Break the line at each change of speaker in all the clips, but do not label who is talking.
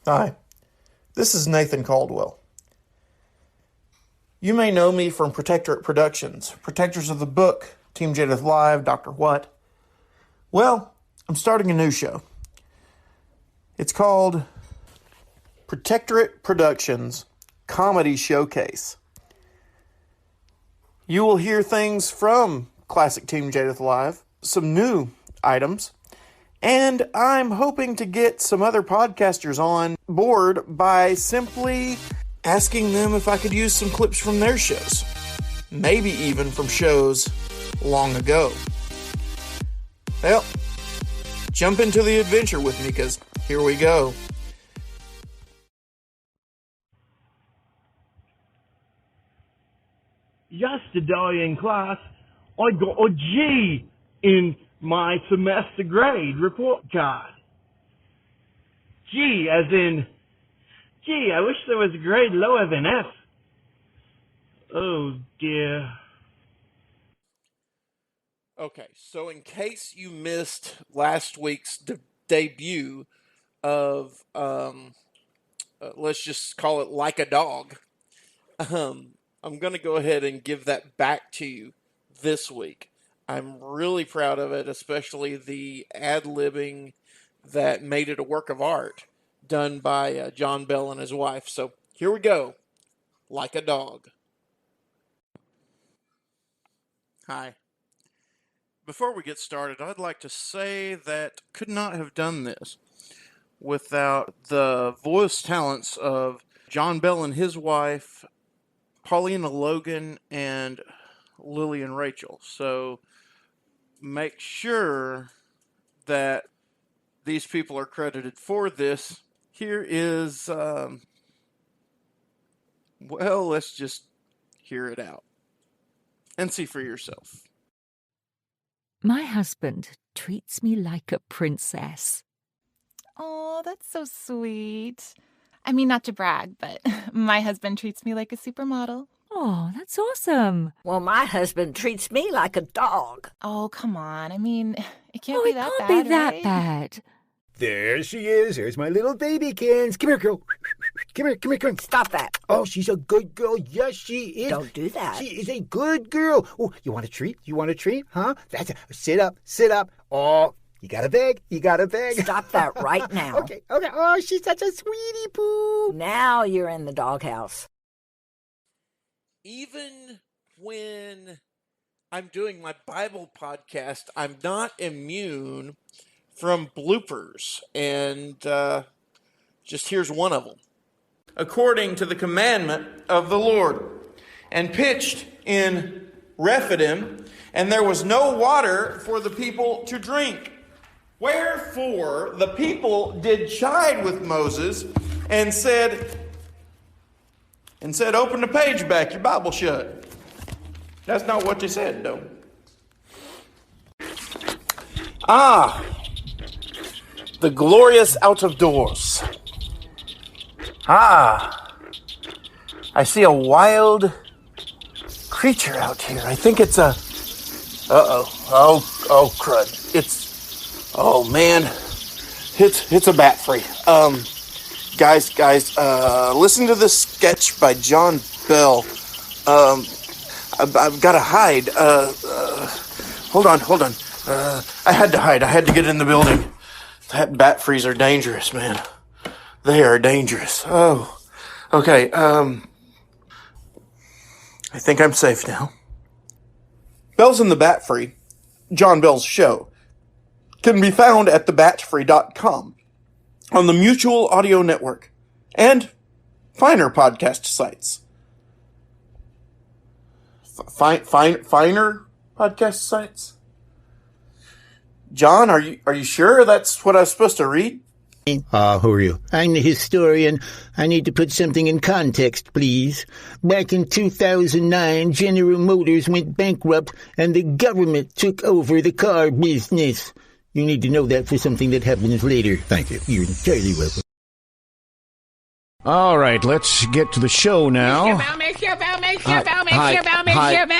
Hi, this is Nathan Caldwell. You may know me from Protectorate Productions, protectors of the book, Team Jadeth Live, Dr. What. Well, I'm starting a new show. It's called Protectorate Productions Comedy Showcase. You will hear things from classic Team Jadeth Live, some new items, and I'm hoping to get some other podcasters on board by simply asking them if I could use some clips from their shows. Maybe even from shows long ago. Well, jump into the adventure with me, because here we go.
Yesterday in class, I got a G in my semester grade report card. G as in, gee, I wish there was a grade lower than F. Oh dear.
Okay, so in case you missed last week's debut of, let's just call it Like a Dog, I'm going to go ahead and give that back to you this week. I'm really proud of it, especially the ad-libbing that made it a work of art done by John Bell and his wife. So here we go. Like a Dog. Hi. Before we get started, I'd like to say that could not have done this without the voice talents of John Bell and his wife, Paulina Logan, and Lillian Rachel. So make sure that these people are credited for this. Here is, let's just hear it out and see for yourself.
My husband treats me like a princess.
Oh, that's so sweet. I mean, not to brag, but my husband treats me like a supermodel.
Oh, that's awesome.
Well, my husband treats me like a dog.
Oh, come on. I mean, it can't be that bad,
It can't be that
right?
bad.
There she is. There's my little babykins. Come here, girl. Come here.
Stop that.
Oh, she's a good girl. Yes, she is.
Don't do that.
She is a good girl. Oh, you want a treat? Huh? That's it. Sit up. Oh, you got a bag?
Stop that right now.
Okay. Oh, she's such a sweetie poo.
Now you're in the doghouse.
Even when I'm doing my Bible podcast, I'm not immune from bloopers. And just here's one of them. According to the commandment of the Lord, and pitched in Rephidim, and there was no water for the people to drink. Wherefore the people did chide with Moses and said, open the page back, your Bible shut. That's not what they said, though. The glorious out of doors. I see a wild creature out here. I think it's a... Oh, crud. Oh, man. It's a bat free. Guys, listen to this sketch by John Bell. I've got to hide. Hold on. I had to hide. I had to get in the building. That bat frees are dangerous, man. They are dangerous. Oh, okay. I think I'm safe now. Bells in the Bat Free, John Bell's show, can be found at thebatfree.com, on the Mutual Audio Network, and finer podcast sites. Finer podcast sites? John, are you sure that's what I was supposed to read?
Who are you? I'm the historian. I need to put something in context, please. Back in 2009, General Motors went bankrupt and the government took over the car business. You need to know that for something that happens later. Thank you. You're entirely welcome.
All right, let's get to the show now.
Mr. Bell,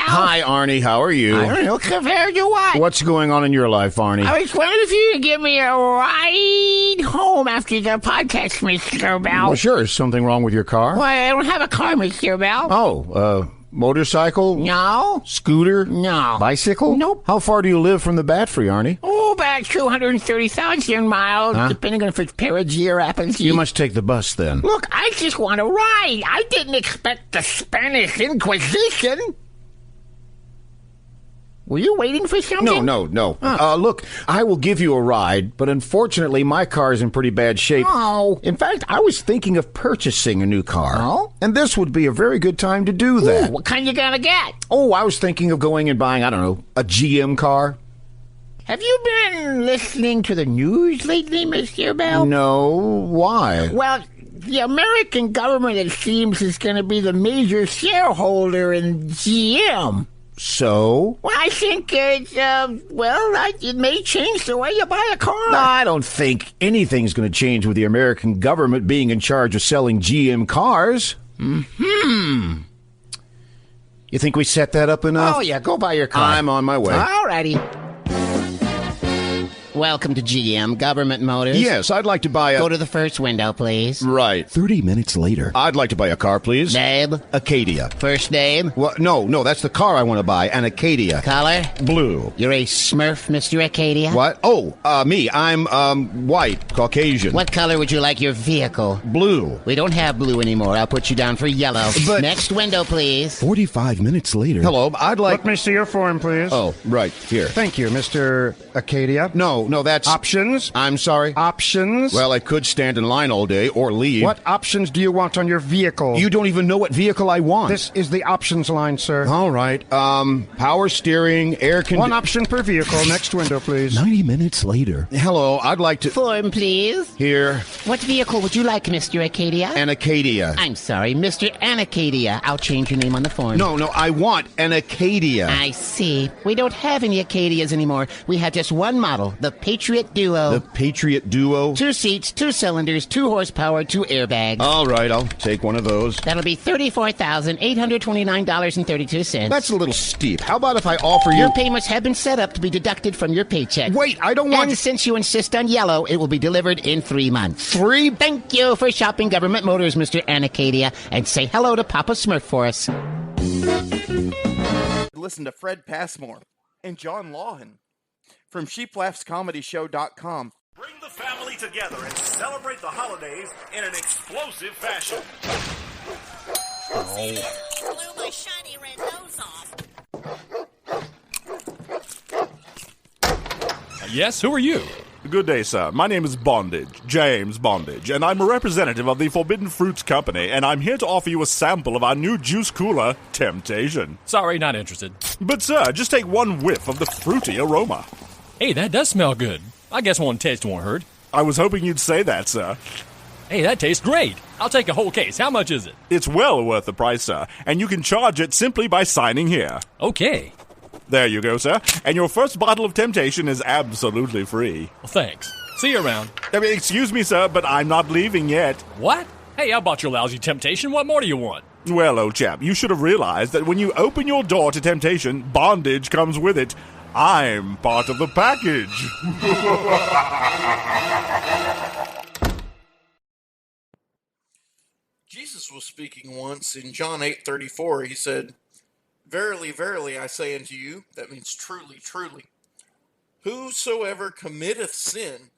Hi, Arnie. How are you?
I don't know, compared to what?
What's going on in your life, Arnie?
I was wondering if you could give me a ride home after the podcast, Mr. Bell.
Well, sure. Is something wrong with your car?
Well, I don't have a car, Mr. Bell.
Oh, motorcycle?
No.
Scooter?
No.
Bicycle?
Nope.
How far do you live from the Bat Free, Arnie?
Oh, about 230,000 miles, depending on if it's perigee or apogee.
You must take the bus then.
Look, I just want to ride. I didn't expect the Spanish Inquisition. Were you waiting for something?
No. Look, I will give you a ride, but unfortunately my car is in pretty bad shape.
Oh.
In fact, I was thinking of purchasing a new car.
Oh?
And this would be a very good time to do that.
Ooh, what kind you gonna get?
Oh, I was thinking of going and buying, I don't know, a GM car.
Have you been listening to the news lately, Mr. Bell?
No, why?
Well, the American government, it seems, is going to be the major shareholder in GM.
So?
Well, I think it may change the way you buy a car.
No, I don't think anything's going to change with the American government being in charge of selling GM cars.
Hmm.
You think we set that up enough?
Oh, yeah, go buy your car.
I'm on my way.
Alrighty. Welcome to GM, Government Motors.
Yes, I'd like to buy a...
Go to the first window, please.
Right. 30 minutes later. I'd like to buy a car, please.
Name?
Acadia.
First name?
Well, no, that's the car I want to buy, an Acadia.
Color?
Blue.
You're a Smurf, Mr. Acadia?
What? Oh, me. I'm, white, Caucasian.
What color would you like your vehicle?
Blue.
We don't have blue anymore. I'll put you down for yellow.
But...
Next window, please.
45 minutes later. Hello, I'd like...
Let me see your form, please.
Oh, right, here.
Thank you, Mr. Acadia.
No, that's...
Options?
I'm sorry?
Options?
Well, I could stand in line all day or leave.
What options do you want on your vehicle?
You don't even know what vehicle I want.
This is the options line, sir.
All right. Power steering, air conditioning...
One option per vehicle. Next window, please.
90 minutes later. Hello, I'd like to...
Form, please.
Here.
What vehicle would you like, Mr. Acadia?
An Acadia.
I'm sorry, Mr. Anacadia. I'll change your name on the form.
No, I want an Acadia.
I see. We don't have any Acadias anymore. We have just one model, the Patriot Duo.
The Patriot Duo?
2 seats, 2 cylinders, 2 horsepower, 2 airbags.
All right, I'll take one of those.
That'll be $34,829.32.
That's a little steep. How about if I offer you...
Your payments have been set up to be deducted from your paycheck.
Wait, I don't want...
And since you insist on yellow, it will be delivered in 3 months.
3?
Thank you for shopping Government Motors, Mr. Anacadia, and say hello to Papa Smurf for us.
Listen to Fred Passmore and John Lawhan from sheeplaughscomedyshow.com.
Bring the family together and celebrate the holidays in an explosive fashion.
See, blew my shiny red nose off.
Yes, who are you?
Good day, sir. My name is Bondage, James Bondage, and I'm a representative of the Forbidden Fruits Company, and I'm here to offer you a sample of our new juice cooler, Temptation.
Sorry, not interested.
But, sir, just take one whiff of the fruity aroma.
Hey, that does smell good. I guess one taste won't hurt.
I was hoping you'd say that, sir.
Hey, that tastes great. I'll take a whole case. How much is it?
It's well worth the price, sir, and you can charge it simply by signing here.
Okay.
There you go, sir. And your first bottle of Temptation is absolutely free.
Well, thanks. See you around.
Excuse me, sir, but I'm not leaving yet.
What? Hey, I bought your lousy Temptation. What more do you want?
Well, old chap, you should have realized that when you open your door to Temptation, bondage comes with it. I'm part of the package.
Jesus was speaking once in John 8:34. He said, "Verily, verily, I say unto you," that means truly, truly, "whosoever committeth sin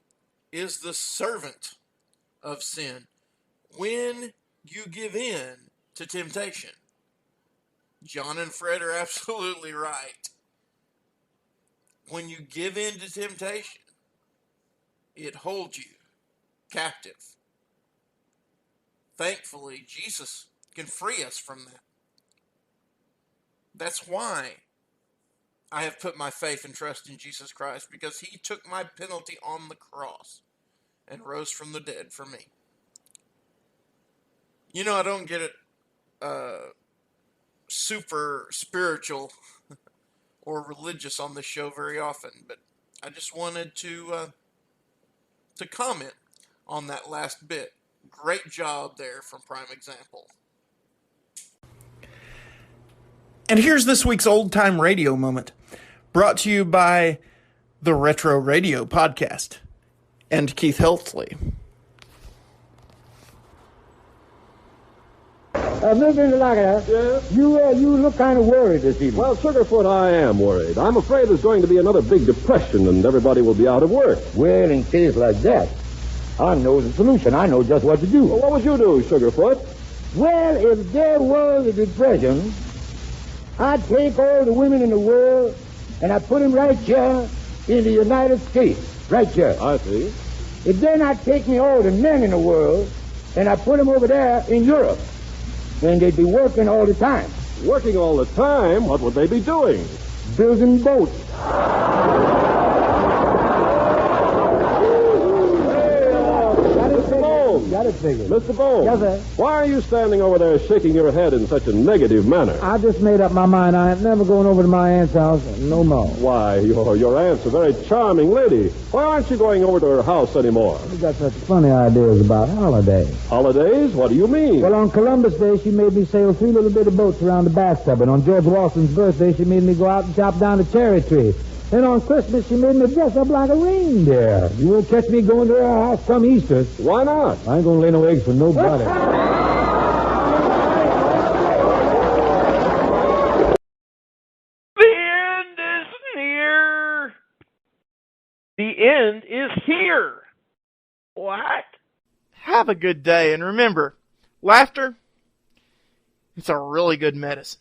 is the servant of sin." When you give in to temptation, John and Fred are absolutely right. When you give in to temptation, it holds you captive. Thankfully, Jesus can free us from that. That's why I have put my faith and trust in Jesus Christ, because he took my penalty on the cross and rose from the dead for me. You know, I don't get it super spiritual or religious on this show very often, but I just wanted to comment on that last bit. Great job there from Prime Example.
And here's this week's Old Time Radio Moment, brought to you by the Retro Radio Podcast and Keith Heltsley.
Mr. Interlocutor, yes? You look kind of worried this evening.
Well, Sugarfoot, I am worried. I'm afraid there's going to be another big depression and everybody will be out of work.
Well, in case like that, I know the solution. I know just what to do.
Well, what would you do, Sugarfoot?
Well, if there was a depression, I'd take all the women in the world and I'd put them right here in the United States. Right here.
I see.
If then I'd take me all the men in the world and I'd put them over there in Europe. And they'd be working all the time.
Working all the time? What would they be doing?
Building boats. Got it figured.
Mr. Bones.
Yes, sir.
Why are you standing over there shaking your head in such a negative manner?
I just made up my mind. I ain't never going over to my aunt's house no more.
Why, your aunt's a very charming lady. Why aren't you going over to her house anymore?
You got such funny ideas about holidays.
Holidays? What do you mean?
Well, on Columbus Day, she made me sail 3 little bitty boats around the bathtub. And on George Washington's birthday, she made me go out and chop down a cherry tree. And on Christmas, she made me dress up like a reindeer. You won't catch me going to her house come Easter.
Why not?
I ain't gonna lay no eggs for nobody.
The end is near. The end is here. What? Have a good day, and remember, laughter, it's a really good medicine.